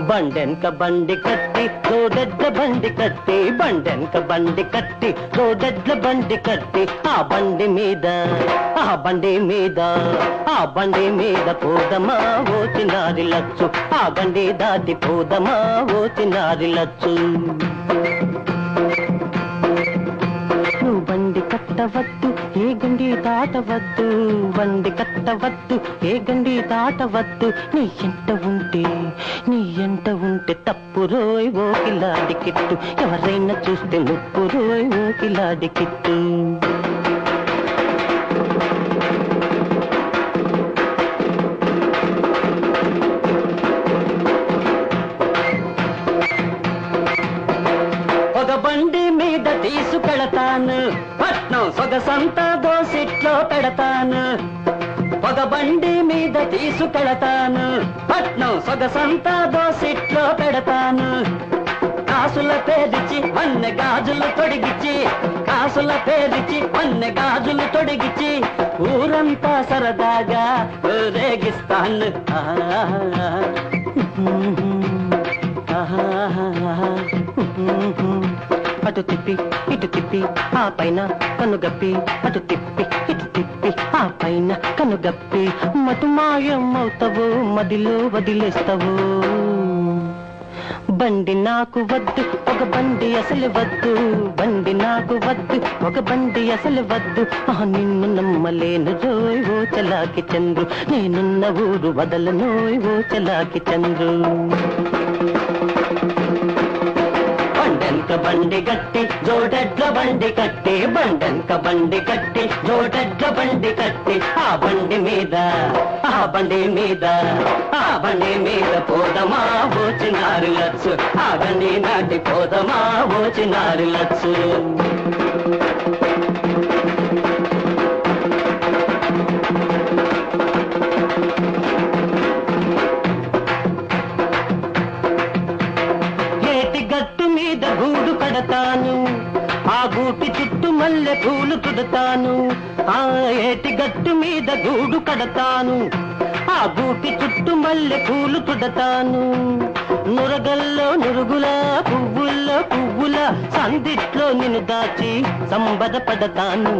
బండెనక బండి కట్టి రోడెడ్ల బండి కట్టి బండెనక బండి కట్టి రోడెడ్ల బండి కట్టి ఆ బండి మీద పోదమా ఓచినారి లచ్చు ఆ బండి దాటి పోదమా ఓచినారి లచ్చు నువ్వు బండి కట్టవద్దు ఏ గండి దాటవద్దు బండి కట్టవద్దు ఏ గండి దాటవద్దు నీ ఎంట ఉంటే తప్పు రోయ్ ఓ కిలాడి కిట్టు ఎవరైనా చూస్తే ముప్పు రోయ్ ఓ కిలాడి కిట్టు ఒక బండి మీద తీసుకెళతాను పట్నం సొగసంతా దోసిట్లో పెడతాను ఒక బండి మీద తీసుకెళతాను పట్నం సొగసంతా దోసిట్లో పెడతాను కాసుల పేరిచి వన్నె గాజులు తొడిగిచి కాసుల పేరిచి వన్నె గాజులు తొడిగిచి ఊరంతా సరదాగా రేగిస్తాను అటు తిప్పి ఇటు తిప్పి ఆ పైన కనుగప్పి అటు తిప్పి ఇటు తిప్పి ఆ పైన కనుగప్పి మటు మాయమవుతావు మదిలో వదిలేస్తావు బండి నాకు వద్దు ఒక బండి అసలు వద్దు బండి నాకు వద్దు ఒక బండి అసలు వద్దు నిన్ను నమ్మలేను రోయ్ ఓ చలాకి చంద్రు నేనున్న ఊరు వదలనోయ్ ఓ చలాకి చంద్రు బండెనక బండి కట్టి జోడెడ్ల బండి కట్టి బండెనక బండి కట్టి జోడెడ్ల బండి కట్టి ఆ బండి మీద పోదమా ఓచినారి లచ్చు ఆ బండి నాటి పోదమా ఓచినారి లచ్చు గూడు కడతాను ఆ గూటి చుట్టూ మల్లె పూలు తుడతాను ఆ ఏటి గట్టు మీద గూడు కడతాను ఆ గూటి చుట్టూ మల్లె పూలు తుడతాను నురగల్లో నురుగులా పువ్వుల్లో పువ్వుల సందిట్లో నిన్ను దాచి సంబరపడతాను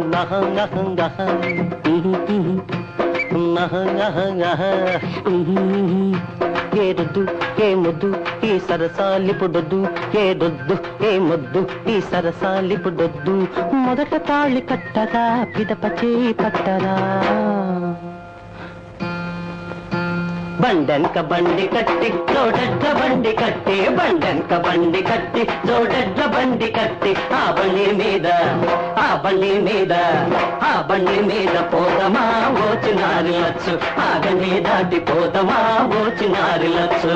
ఏదొద్దు ఏ ముద్దు ఈ సరసాలిపుడొద్దు ఏదొద్దు ఏ ముద్దు ఈ సరసాలిపుడొద్దు మొదట తాళి కట్టరా పిదప చేయి పట్టరా బండెనక బండి కట్టి జోడెడ్ల బండి కట్టి బండెనక బండి కట్టి జోడెడ్ల బండి కట్టి ఆ బండి మీద పోదమా ఓచినారి లచ్చు ఆ గండి దాటి పోదమా ఓచినారి లచ్చు